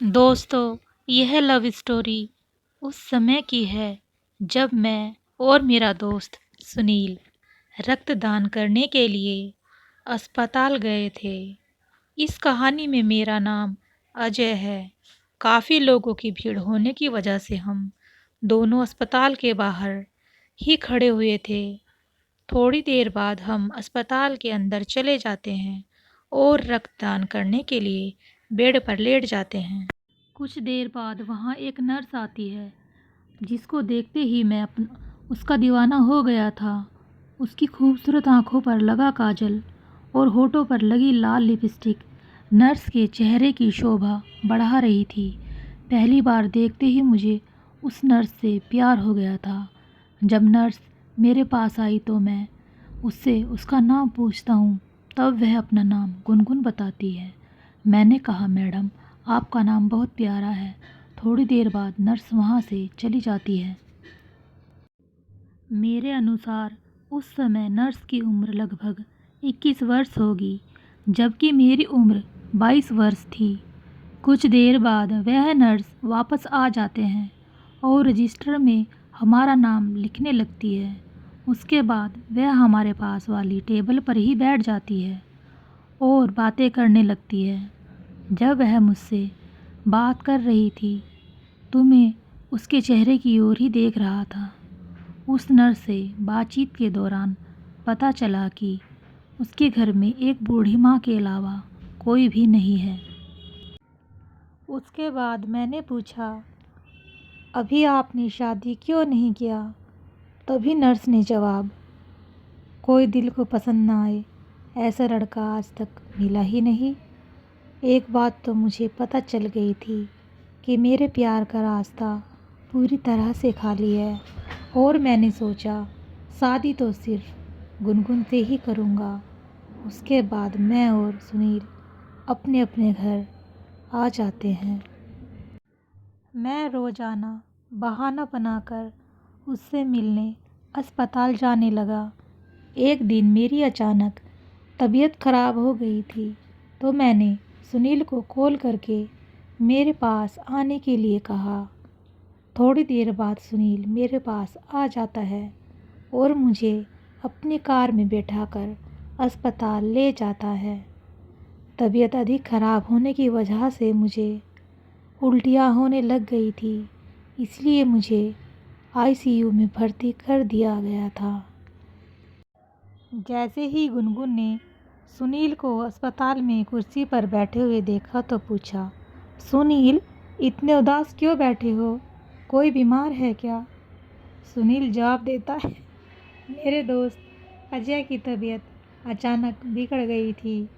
दोस्तों, यह love story उस समय की है जब मैं और मेरा दोस्त सुनील रक्तदान करने के लिए अस्पताल गए थे। इस कहानी में मेरा नाम अजय है। काफ़ी लोगों की भीड़ होने की वजह से हम दोनों अस्पताल के बाहर ही खड़े हुए थे। थोड़ी देर बाद हम अस्पताल के अंदर चले जाते हैं और रक्तदान करने के लिए बेड पर लेट जाते हैं। कुछ देर बाद वहाँ एक नर्स आती है, जिसको देखते ही मैं उसका दीवाना हो गया था। उसकी खूबसूरत आंखों पर लगा काजल और होठों पर लगी लाल लिपस्टिक नर्स के चेहरे की शोभा बढ़ा रही थी। पहली बार देखते ही मुझे उस नर्स से प्यार हो गया था। जब नर्स मेरे पास आई तो मैं उससे उसका नाम पूछता हूँ, तब वह अपना नाम गुनगुन बताती है। मैंने कहा, मैडम, आपका नाम बहुत प्यारा है। थोड़ी देर बाद नर्स वहाँ से चली जाती है। मेरे अनुसार उस समय नर्स की उम्र लगभग 21 वर्ष होगी, जबकि मेरी उम्र 22 वर्ष थी। कुछ देर बाद वह नर्स वापस आ जाते हैं और रजिस्टर में हमारा नाम लिखने लगती है। उसके बाद वह हमारे पास वाली टेबल पर ही बैठ जाती है और बातें करने लगती है। जब वह मुझसे बात कर रही थी तो मैं उसके चेहरे की ओर ही देख रहा था। उस नर्स से बातचीत के दौरान पता चला कि उसके घर में एक बूढ़ी माँ के अलावा कोई भी नहीं है। उसके बाद मैंने पूछा, अभी आपने शादी क्यों नहीं किया? तभी नर्स ने जवाब, कोई दिल को पसंद ना आए ऐसा लड़का आज तक मिला ही नहीं। एक बात तो मुझे पता चल गई थी कि मेरे प्यार का रास्ता पूरी तरह से खाली है और मैंने सोचा शादी तो सिर्फ गुनगुन से ही करूँगा। उसके बाद मैं और सुनील अपने अपने घर आ जाते हैं। मैं रोज़ाना बहाना बनाकर उससे मिलने अस्पताल जाने लगा। एक दिन मेरी अचानक तबीयत खराब हो गई थी तो मैंने सुनील को कॉल करके मेरे पास आने के लिए कहा। थोड़ी देर बाद सुनील मेरे पास आ जाता है और मुझे अपनी कार में बैठाकर अस्पताल ले जाता है। तबीयत अधिक खराब होने की वजह से मुझे उल्टियाँ होने लग गई थी, इसलिए मुझे आईसीयू में भर्ती कर दिया गया था। जैसे ही गुनगुन ने सुनील को अस्पताल में कुर्सी पर बैठे हुए देखा तो पूछा, सुनील, इतने उदास क्यों बैठे हो? कोई बीमार है क्या? सुनील जवाब देता है, मेरे दोस्त अजय की तबीयत अचानक बिगड़ गई थी।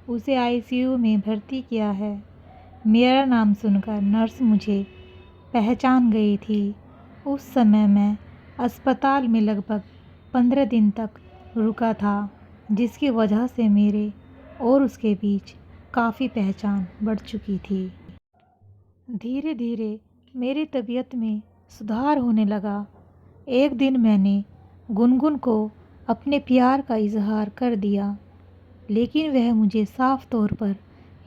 उसे आईसीयू में भर्ती किया है। मेरा नाम सुनकर नर्स मुझे पहचान गई थी। उस समय मैं अस्पताल में लगभग 15 दिन तक रुका था, जिसकी वजह से मेरे और उसके बीच काफ़ी पहचान बढ़ चुकी थी। धीरे धीरे मेरी तबीयत में सुधार होने लगा। एक दिन मैंने गुनगुन को अपने प्यार का इजहार कर दिया, लेकिन वह मुझे साफ तौर पर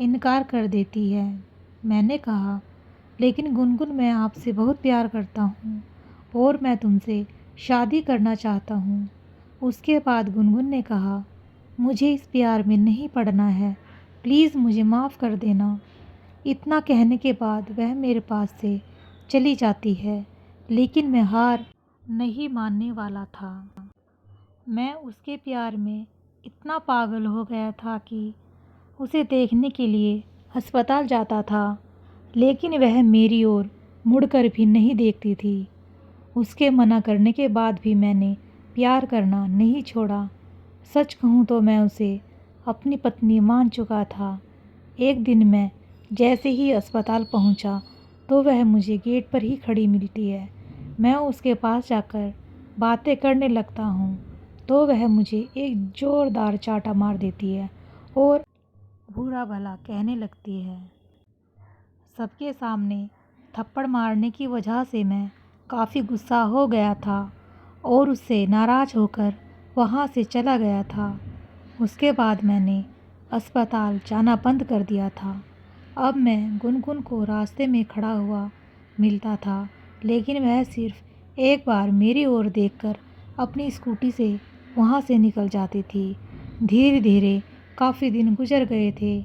इनकार कर देती है। मैंने कहा, लेकिन गुनगुन, मैं आपसे बहुत प्यार करता हूँ और मैं तुमसे शादी करना चाहता हूँ। उसके बाद गुनगुन ने कहा, मुझे इस प्यार में नहीं पड़ना है, प्लीज़ मुझे माफ़ कर देना। इतना कहने के बाद वह मेरे पास से चली जाती है, लेकिन मैं हार नहीं मानने वाला था। मैं उसके प्यार में इतना पागल हो गया था कि उसे देखने के लिए अस्पताल जाता था, लेकिन वह मेरी ओर मुड़कर भी नहीं देखती थी। उसके मना करने के बाद भी मैंने प्यार करना नहीं छोड़ा। सच कहूँ तो मैं उसे अपनी पत्नी मान चुका था। एक दिन मैं जैसे ही अस्पताल पहुँचा तो वह मुझे गेट पर ही खड़ी मिलती है। मैं उसके पास जाकर बातें करने लगता हूँ तो वह मुझे एक ज़ोरदार चांटा मार देती है और बुरा भला कहने लगती है। सबके सामने थप्पड़ मारने की वजह से मैं काफ़ी गुस्सा हो गया था और उससे नाराज़ होकर वहाँ से चला गया था। उसके बाद मैंने अस्पताल जाना बंद कर दिया था। अब मैं गुनगुन को रास्ते में खड़ा हुआ मिलता था, लेकिन वह सिर्फ एक बार मेरी ओर देखकर अपनी स्कूटी से वहाँ से निकल जाती थी। धीरे धीरे काफ़ी दिन गुजर गए थे,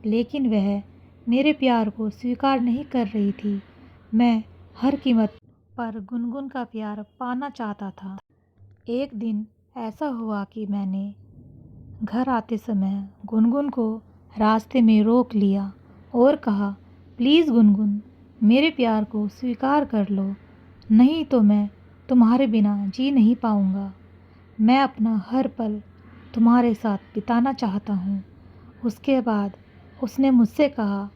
लेकिन वह मेरे प्यार को स्वीकार नहीं कर रही थी। मैं हर कीमत पर गुनगुन का प्यार पाना चाहता था। एक दिन ऐसा हुआ कि मैंने घर आते समय गुनगुन को रास्ते में रोक लिया और कहा, प्लीज़ गुनगुन, मेरे प्यार को स्वीकार कर लो, नहीं तो मैं तुम्हारे बिना जी नहीं पाऊँगा। मैं अपना हर पल तुम्हारे साथ बिताना चाहता हूँ। उसके बाद उसने मुझसे कहा,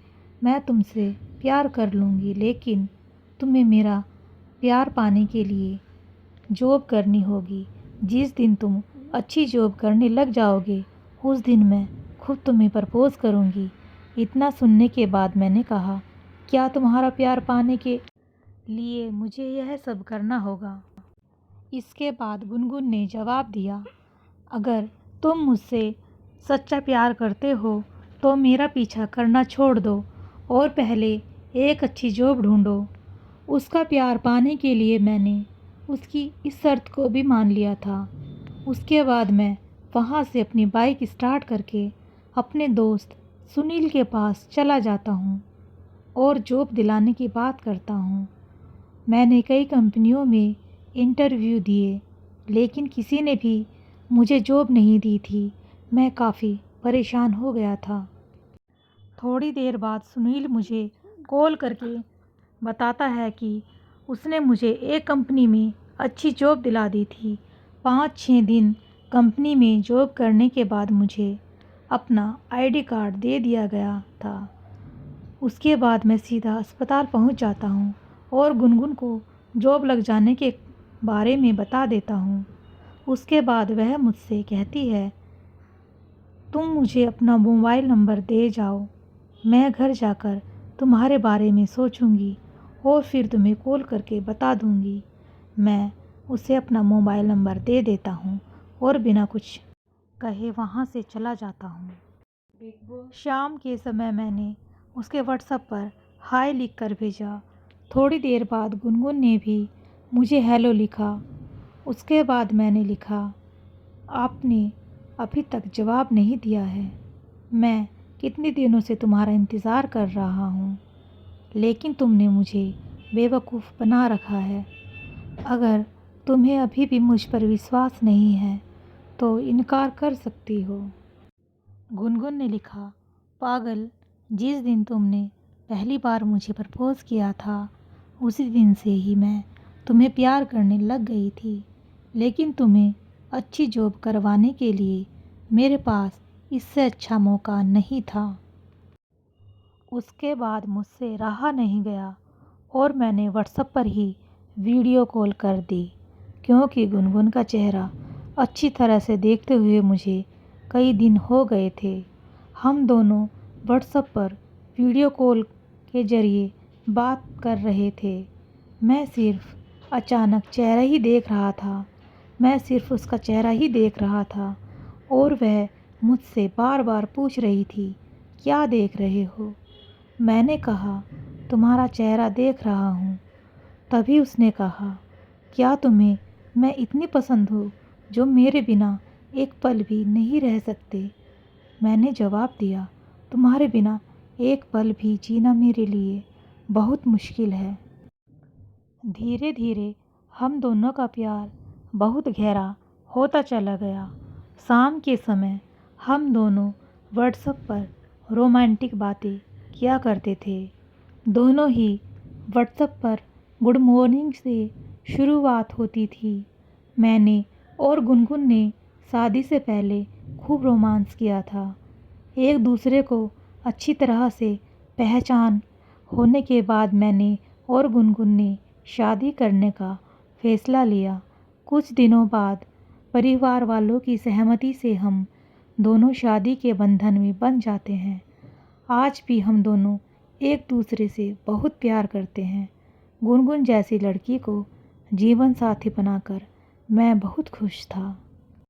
मैं तुमसे प्यार कर लूँगी, लेकिन तुम्हें मेरा प्यार पाने के लिए जॉब करनी होगी। जिस दिन तुम अच्छी जॉब करने लग जाओगे, उस दिन मैं खुद तुम्हें प्रपोज़ करूँगी। इतना सुनने के बाद मैंने कहा, क्या तुम्हारा प्यार पाने के लिए मुझे यह सब करना होगा? इसके बाद गुनगुन ने जवाब दिया, अगर तुम मुझसे सच्चा प्यार करते हो तो मेरा पीछा करना छोड़ दो और पहले एक अच्छी जॉब ढूंढो। उसका प्यार पाने के लिए मैंने उसकी इस शर्त को भी मान लिया था। उसके बाद मैं वहाँ से अपनी बाइक स्टार्ट करके अपने दोस्त सुनील के पास चला जाता हूँ और जॉब दिलाने की बात करता हूँ। मैंने कई कंपनियों में इंटरव्यू दिए, लेकिन किसी ने भी मुझे जॉब नहीं दी थी। मैं काफ़ी परेशान हो गया था। थोड़ी देर बाद सुनील मुझे कॉल करके बताता है कि उसने मुझे एक कंपनी में अच्छी जॉब दिला दी थी। 5-6 दिन कंपनी में जॉब करने के बाद मुझे अपना आईडी कार्ड दे दिया गया था। उसके बाद मैं सीधा अस्पताल पहुंच जाता हूं और गुनगुन को जॉब लग जाने के बारे में बता देता हूं। उसके बाद वह मुझसे कहती है, तुम मुझे अपना मोबाइल नंबर दे जाओ, मैं घर जाकर तुम्हारे बारे में सोचूंगी और फिर तुम्हें कॉल करके बता दूंगी। मैं उसे अपना मोबाइल नंबर दे देता हूँ और बिना कुछ कहे वहाँ से चला जाता हूँ। शाम के समय मैंने उसके व्हाट्सएप पर हाय लिखकर भेजा। थोड़ी देर बाद गुनगुन ने भी मुझे हेलो लिखा। उसके बाद मैंने लिखा, आपने अभी तक जवाब नहीं दिया है। मैं कितने दिनों से तुम्हारा इंतज़ार कर रहा हूँ, लेकिन तुमने मुझे बेवकूफ़ बना रखा है। अगर तुम्हें अभी भी मुझ पर विश्वास नहीं है तो इनकार कर सकती हो। गुनगुन ने लिखा, पागल, जिस दिन तुमने पहली बार मुझे प्रपोज़ किया था, उसी दिन से ही मैं तुम्हें प्यार करने लग गई थी, लेकिन तुम्हें अच्छी जॉब करवाने के लिए मेरे पास इससे अच्छा मौका नहीं था। उसके बाद मुझसे रहा नहीं गया और मैंने व्हाट्सएप पर ही वीडियो कॉल कर दी, क्योंकि गुनगुन का चेहरा अच्छी तरह से देखते हुए मुझे कई दिन हो गए थे। हम दोनों व्हाट्सएप पर वीडियो कॉल के ज़रिए बात कर रहे थे। मैं सिर्फ अचानक चेहरा ही देख रहा था। मैं सिर्फ उसका चेहरा ही देख रहा था और वह मुझसे बार बार पूछ रही थी, क्या देख रहे हो? मैंने कहा, तुम्हारा चेहरा देख रहा हूँ। तभी उसने कहा, क्या तुम्हें मैं इतनी पसंद हूँ जो मेरे बिना एक पल भी नहीं रह सकते? मैंने जवाब दिया, तुम्हारे बिना एक पल भी जीना मेरे लिए बहुत मुश्किल है। धीरे धीरे हम दोनों का प्यार बहुत गहरा होता चला गया। शाम के समय हम दोनों व्हाट्सएप पर रोमांटिक बातें किया करते थे। दोनों ही व्हाट्सएप पर गुड मॉर्निंग से शुरुआत होती थी। मैंने और गुनगुन ने शादी से पहले खूब रोमांस किया था। एक दूसरे को अच्छी तरह से पहचान होने के बाद मैंने और गुनगुन ने शादी करने का फैसला लिया। कुछ दिनों बाद परिवार वालों की सहमति से हम दोनों शादी के बंधन में बंध जाते हैं। आज भी हम दोनों एक दूसरे से बहुत प्यार करते हैं। गुनगुन जैसी लड़की को जीवन साथी बनाकर मैं बहुत खुश था।